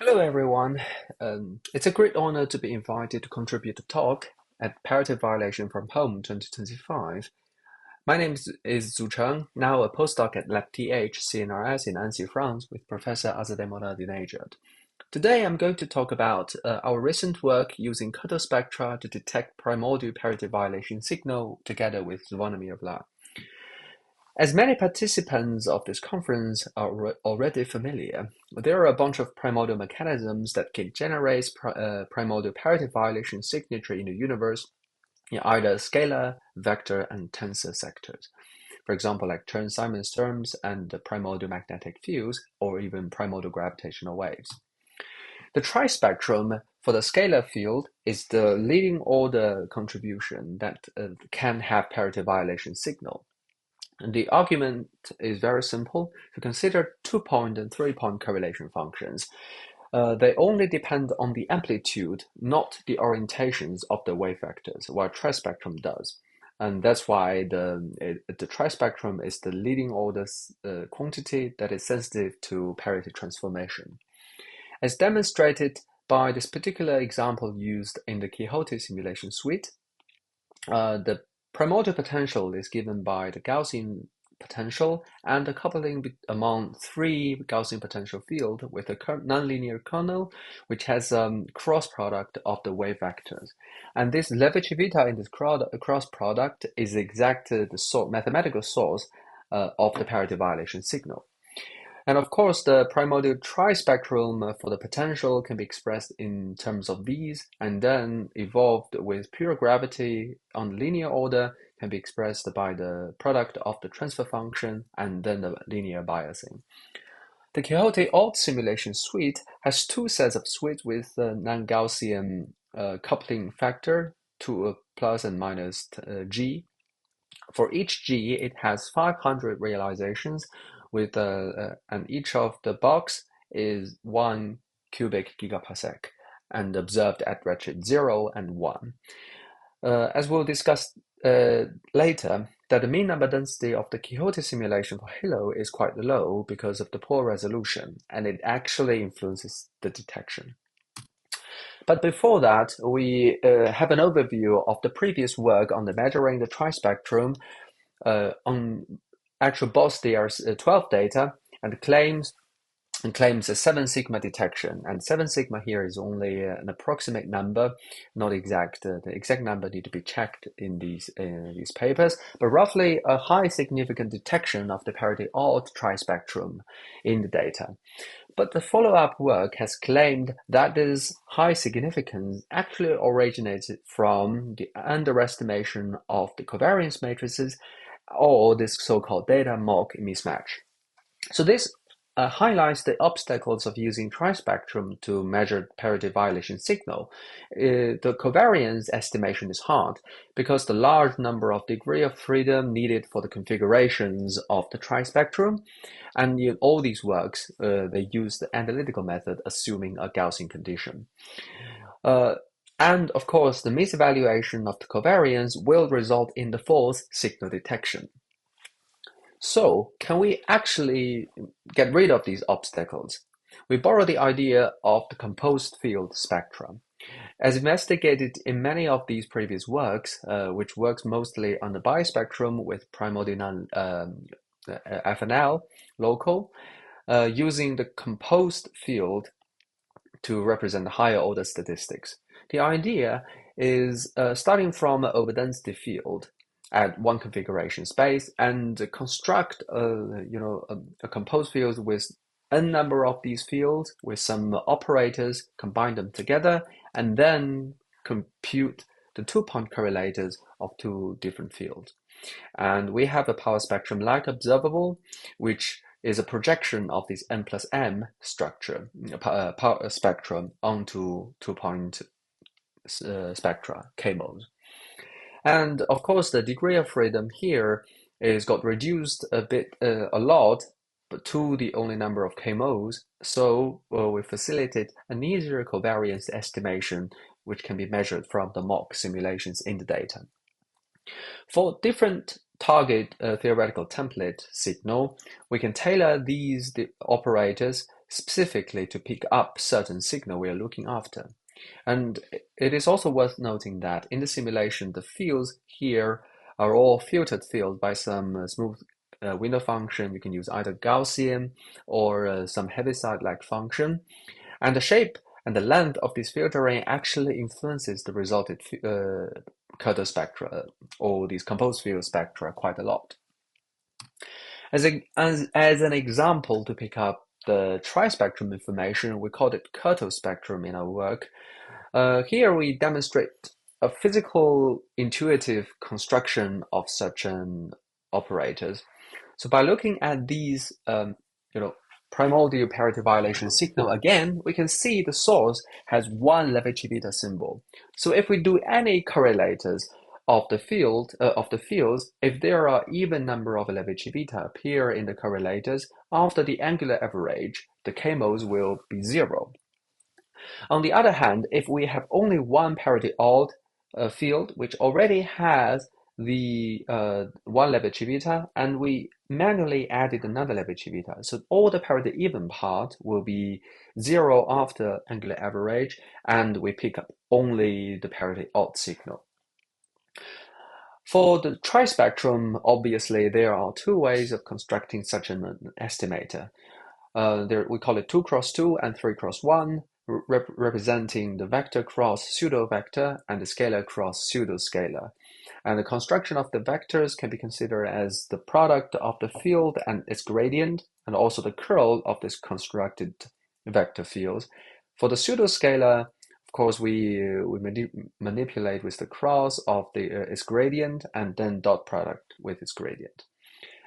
Hello, everyone. It's a great honor to be invited to contribute a talk at Parity Violation from Home 2025. My name is Zucheng, now a postdoc at LabTH CNRS in Annecy, France, with Professor Azadeh Moradinejad. Today, I'm going to talk about our recent work using kurto-spectra to detect primordial parity violation signal together with Zvonimir Vla. As many participants of this conference are already familiar, there are a bunch of primordial mechanisms that can generate primordial parity violation signature in the universe in either scalar, vector, and tensor sectors. For example, like Chern-Simons terms and the primordial magnetic fields, or even primordial gravitational waves. The trispectrum for the scalar field is the leading order contribution that can have parity violation signal. And the argument is very simple. To consider 2-point and 3-point correlation functions, they only depend on the amplitude, not the orientations of the wave vectors, while trispectrum does. And that's why the trispectrum is the leading order quantity that is sensitive to parity transformation. As demonstrated by this particular example used in the Quijote simulation suite, the primordial potential is given by the Gaussian potential and the coupling among three Gaussian potential field with a nonlinear kernel, which has a cross product of the wave vectors. And this Levi-Civita in this cross product is exactly the mathematical source of the parity violation signal. And of course, the primordial trispectrum for the potential can be expressed in terms of these, and then evolved with pure gravity on linear order can be expressed by the product of the transfer function and then the linear biasing. The Quijote-odd simulation suite has two sets of suites with non-Gaussian coupling factor to a plus and minus g. For each g, it has 500 realizations with and each of the box is 1 cubic gigaparsec and observed at redshift 0 and 1. As we'll discuss later, that the mean number density of the Quijote simulation for Hilo is quite low because of the poor resolution, and it actually influences the detection. But before that, we have an overview of the previous work on the measuring the trispectrum on actual BOSDR12 data and claims a 7 sigma detection. And 7 sigma here is only an approximate number, not exact. The exact number need to be checked in these papers, but roughly a high significant detection of the parity-odd trispectrum in the data. But the follow-up work has claimed that this high significance actually originated from the underestimation of the covariance matrices or this so-called data mock mismatch. So this highlights the obstacles of using trispectrum to measure parity violation signal. The covariance estimation is hard because the large number of degree of freedom needed for the configurations of the trispectrum, and in all these works, they use the analytical method assuming a Gaussian condition. And of course, the misevaluation of the covariance will result in the false signal detection. So, can we actually get rid of these obstacles? We borrow the idea of the composed field spectrum. As investigated in many of these previous works, which works mostly on the bispectrum with primordial FNL local, using the composed field to represent the higher order statistics. The idea is starting from an overdensity field at one configuration space and construct a composed field with n number of these fields with some operators, combine them together, and then compute the 2-point correlators of two different fields. And we have a power spectrum-like observable, which is a projection of this n plus m structure, power spectrum onto 2-point spectra, k-modes. And of course, the degree of freedom here is got reduced a lot, but to the only number of k-modes. So we facilitate an easier covariance estimation, which can be measured from the mock simulations in the data. For different target theoretical template signal, we can tailor these operators specifically to pick up certain signal we are looking after. And it is also worth noting that in the simulation, the fields here are all filtered fields by some smooth window function. You can use either Gaussian or some Heaviside-like function. And the shape and the length of this filtering actually influences the resulted kurto-spectra or these composite field spectra quite a lot. As an example to pick up the trispectrum information, we called it kurto-spectrum in our work. Here we demonstrate a physical intuitive construction of such an operators. So by looking at these, primordial parity violation signal again, we can see the source has one Levi-Civita symbol. So if we do any correlators of the fields, if there are even number of Levi-Civita appear in the correlators, after the angular average, the k-modes will be 0. On the other hand, if we have only one parity-odd field, which already has the one Levi-Civita, and we manually added another Levi-Civita, so all the parity-even part will be 0 after angular average, and we pick up only the parity-odd signal. For the trispectrum, obviously, there are two ways of constructing such an estimator. We call it 2×2 and 3×1, representing the vector cross pseudo-vector and the scalar cross pseudo-scalar. And the construction of the vectors can be considered as the product of the field and its gradient, and also the curl of this constructed vector fields. For the pseudo-scalar, of course, we manipulate with the cross of its gradient and then dot product with its gradient.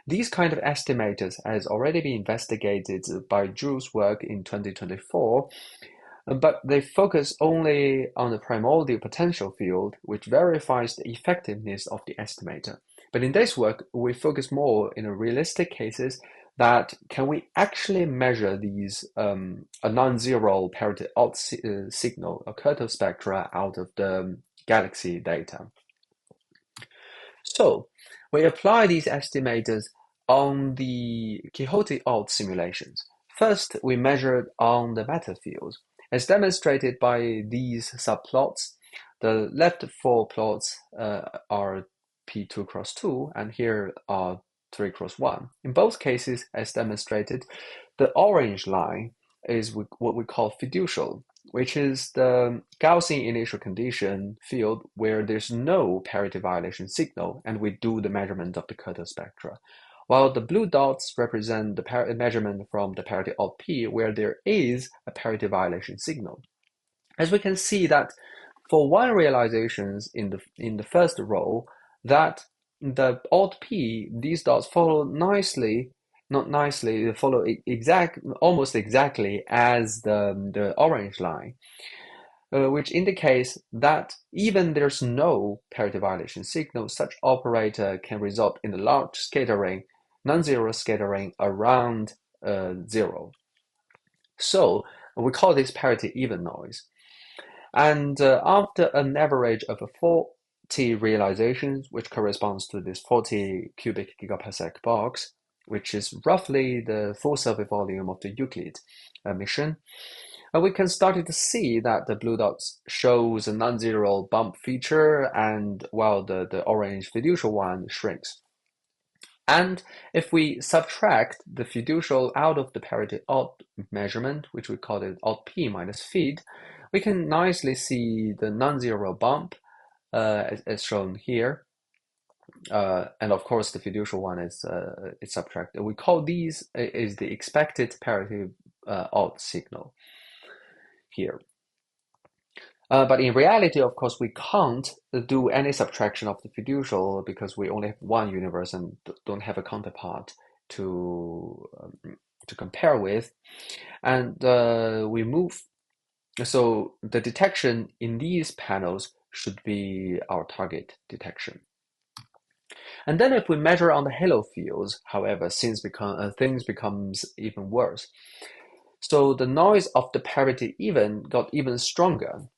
These kind of estimators has already been investigated by Drew's work in 2024, but they focus only on the primordial potential field, which verifies the effectiveness of the estimator. But in this work, we focus more in realistic cases that can we actually measure these a non-zero parity-odd signal, a kurto-spectra, out of the galaxy data. So we apply these estimators on the Quijote-odd simulations. First, we measured on the matter fields. As demonstrated by these subplots, the left four plots are P2×2, and here are 3×1. In both cases, as demonstrated, the orange line is what we call fiducial, which is the Gaussian initial condition field where there's no parity violation signal, and we do the measurement of the kurto-spectra. While the blue dots represent the measurement from the parity-odd P, where there is a parity violation signal. As we can see that for one realizations in the first row, that the odd P, these dots follow nicely, not nicely, they follow almost exactly as the orange line, which indicates that even there's no parity violation signal, such operator can result in a large scattering, non-zero scattering around 0. So we call this parity-even noise. And after an average of 40 realizations, which corresponds to this 40 cubic gigaparsec box, which is roughly the full survey volume of the Euclid mission, we can start to see that the blue dots shows a non-zero bump feature, and while the orange fiducial one shrinks. And if we subtract the fiducial out of the parity-odd measurement, which we call it odd P minus fid, we can nicely see the non-zero bump as shown here. And of course, the fiducial one is subtracted. We call these is the expected parity-odd signal here. But in reality, of course, we can't do any subtraction of the fiducial because we only have one universe and don't have a counterpart to compare with. And we move. So the detection in these panels should be our target detection. And then if we measure on the halo fields, however, things becomes even worse. So the noise of the parity-even got even stronger.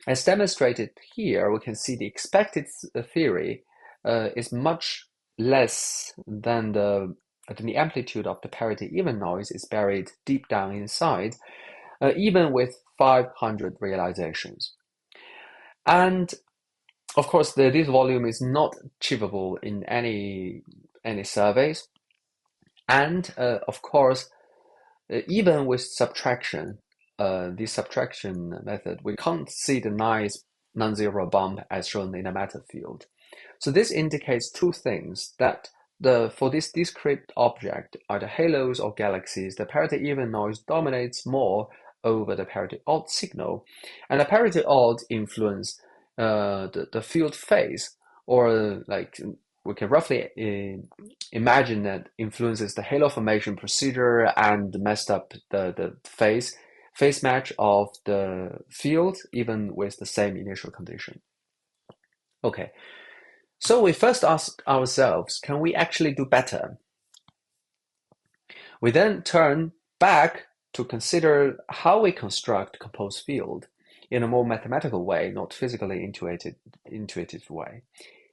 As demonstrated here, we can see the expected theory is much less than the then the amplitude of the parity-even noise is buried deep down inside, even with 500 realizations. And of course, this volume is not achievable in any surveys. And of course, even with subtraction, this subtraction method, we can't see the nice non-zero bump as shown in a matter field. So this indicates two things, that for this discrete object, either halos or galaxies, the parity-even noise dominates more over the parity-odd signal, and the parity-odd influence the field phase, or like we can roughly imagine that influences the halo formation procedure and messed up the phase match of the field, even with the same initial condition. Okay, so we first ask ourselves, can we actually do better? We then turn back to consider how we construct composed field in a more mathematical way, not physically intuitive way.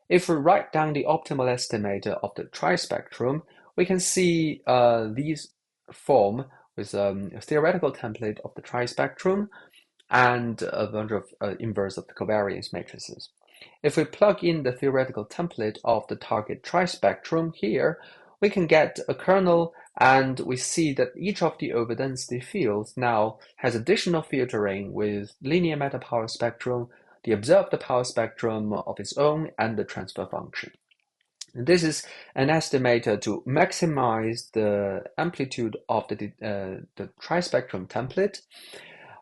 If we write down the optimal estimator of the trispectrum, we can see these form with a theoretical template of the trispectrum and a bunch of inverse of the covariance matrices. If we plug in the theoretical template of the target trispectrum here, we can get a kernel, and we see that each of the overdensity fields now has additional filtering with linear matter power spectrum, the observed power spectrum of its own, and the transfer function. And this is an estimator to maximize the amplitude of the trispectrum template.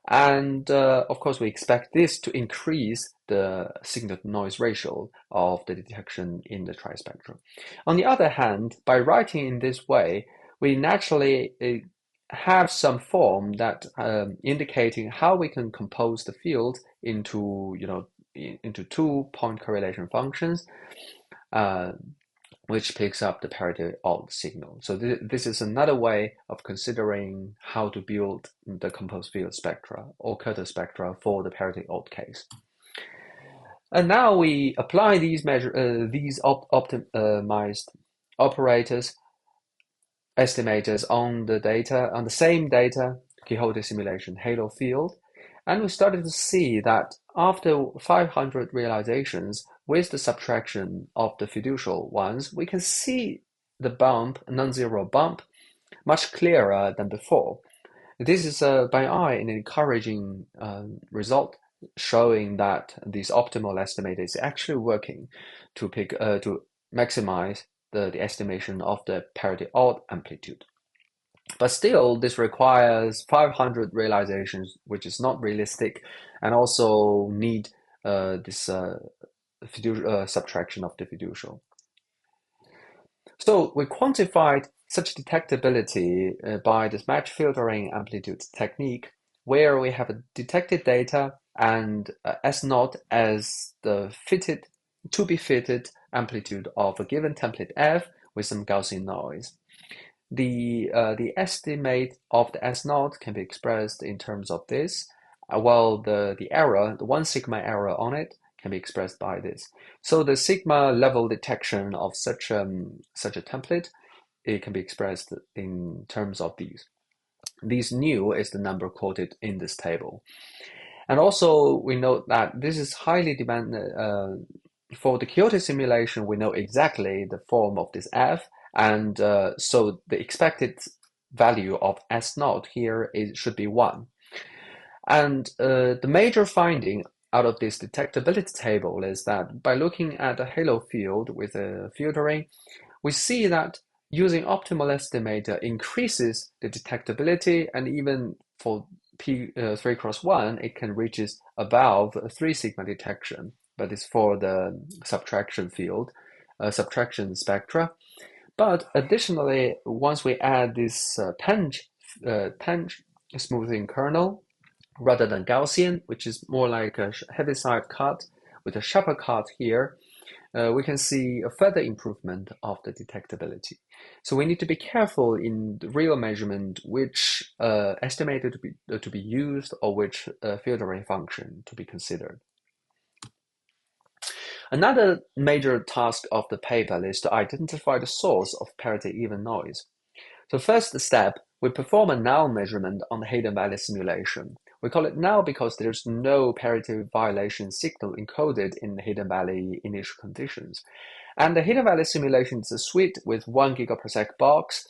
And of course, we expect this to increase the signal-to-noise ratio of the detection in the trispectrum. On the other hand, by writing in this way, we naturally have some form that indicating how we can compose the field into into 2-point correlation functions, which picks up the parity-odd signal. So this is another way of considering how to build the composed field spectra or kurto-spectra for the parity-odd case. And now we apply these optimized operators, estimators on the same data, Quijote simulation halo field, and we started to see that after 500 realizations, with the subtraction of the fiducial ones, we can see the bump, non-zero bump, much clearer than before. This is by eye an encouraging result, showing that this optimal estimator is actually working to maximize the estimation of the parity-odd amplitude. But still, this requires 500 realizations, which is not realistic, and also need this subtraction of the fiducial. So we quantified such detectability by this match filtering amplitude technique, where we have detected data and S0 as the to be fitted amplitude of a given template F with some Gaussian noise. The estimate of the S0 can be expressed in terms of this, while the error, the 1 sigma error on it, can be expressed by this. So the sigma level detection of such a template, it can be expressed in terms of these. This nu is the number quoted in this table. And also we note that this is highly dependent. For the Quijote simulation, we know exactly the form of this F, and so the expected value of S0 here should be 1. And the major finding out of this detectability table is that by looking at a halo field with a filtering, we see that using optimal estimator increases the detectability, and even for P3x1, it can reach above 3 sigma detection, but it's for the subtraction field, subtraction spectra. But additionally, once we add this tanh smoothing kernel, rather than Gaussian, which is more like a heaviside cut with a sharper cut here, we can see a further improvement of the detectability. So we need to be careful in the real measurement which estimator to be used, or which filtering function to be considered. Another major task of the paper is to identify the source of parity-even noise. So first step, we perform a null measurement on the hidden valley simulation. We call it null because there's no parity violation signal encoded in the hidden valley initial conditions. And the hidden valley simulation is a suite with 1 gigaparsec box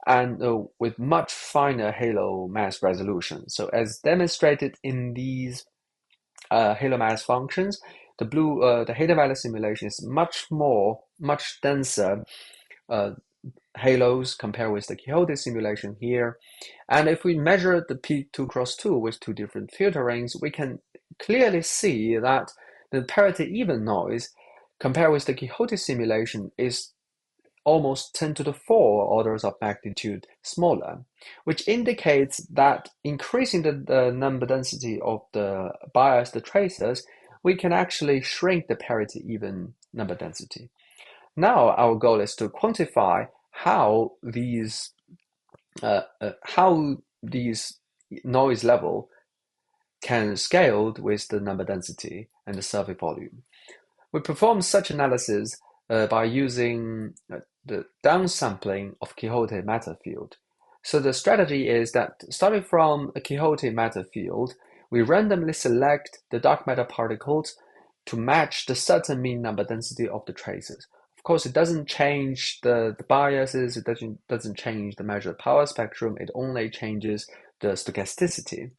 and with much finer halo mass resolution. So as demonstrated in these halo mass functions, the hidden valley simulation is much denser halos compared with the Quijote simulation here. And if we measure the P2 cross 2 with 2 different filterings, we can clearly see that the parity-even noise compared with the Quijote simulation is almost 10 to the 4 orders of magnitude smaller, which indicates that increasing the number density of the biased traces, we can actually shrink the parity-even number density. Now our goal is to quantify how these noise level can scaled with the number density and the survey volume. We perform such analysis by using the downsampling of Quijote matter field. So the strategy is that starting from a Quijote matter field, we randomly select the dark matter particles to match the certain mean number density of the traces. Of course, it doesn't change the biases, it doesn't change the measured power spectrum, it only changes the stochasticity.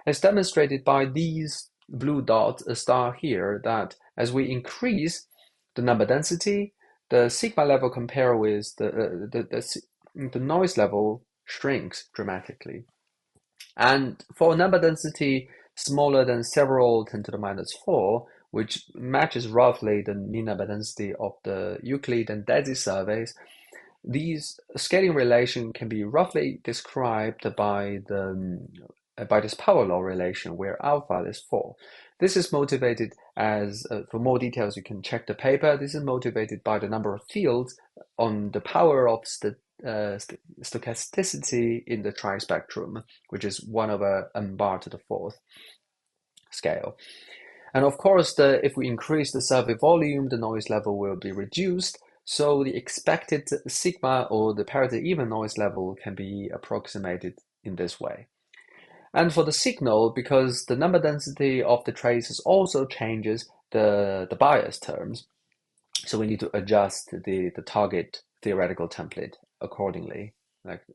As demonstrated by these blue dots, a star here, that as we increase the number density, the sigma level compared with the noise level shrinks dramatically. And for number density smaller than several 10 to the minus 4, which matches roughly the mean number density of the Euclid and DESI surveys, these scaling relation can be roughly described by this power law relation where alpha is 4. This is motivated as, for more details, you can check the paper. This is motivated by the number of fields on the power of stochasticity in the trispectrum, which is 1 over m bar to the 4th scale. And of course, if we increase the survey volume, the noise level will be reduced. So the expected sigma or the parity-even noise level can be approximated in this way. And for the signal, because the number density of the traces also changes the bias terms, so we need to adjust the target theoretical template accordingly,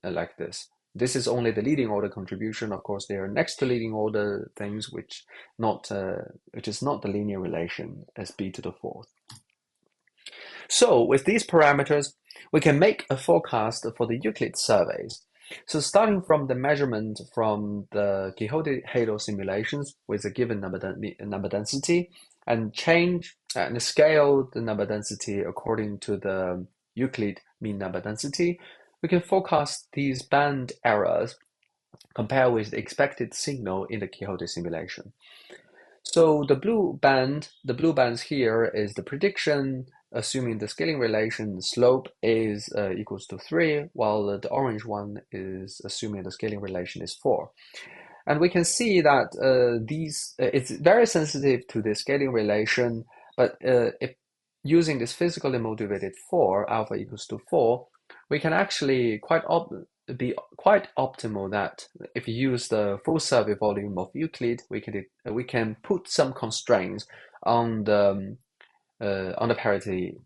like this. This is only the leading order contribution. Of course, there are next to leading order things which is not the linear relation as b to the 4th. So with these parameters, we can make a forecast for the Euclid surveys. So starting from the measurement from the Quijote halo simulations with a given number density, and change and scale the number density according to the Euclid mean number density, we can forecast these band errors compared with the expected signal in the Quijote simulation. So the blue bands here is the prediction, assuming the scaling relation slope is equals to 3, while the orange one is assuming the scaling relation is 4. And we can see that it's very sensitive to the scaling relation, but if using this physically motivated 4, alpha equals to 4, we can actually be quite optimal that if you use the full survey volume of Euclid, we can put some constraints on the parity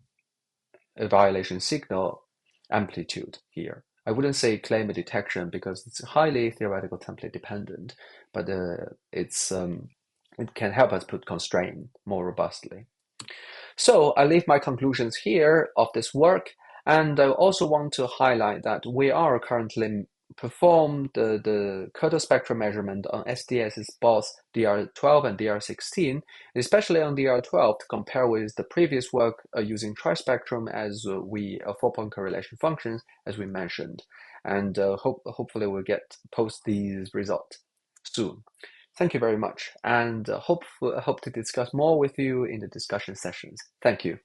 violation signal amplitude here. I wouldn't say claim a detection because it's highly theoretical template dependent, but it can help us put constraint more robustly. So I leave my conclusions here of this work, and I also want to highlight that we are currently perform the kurto-spectrum measurement on SDS's both DR12 and DR16, especially on DR12 to compare with the previous work using trispectrum as 4-point correlation functions, as we mentioned. And hopefully we'll post these results soon. Thank you very much, and hope to discuss more with you in the discussion sessions. Thank you.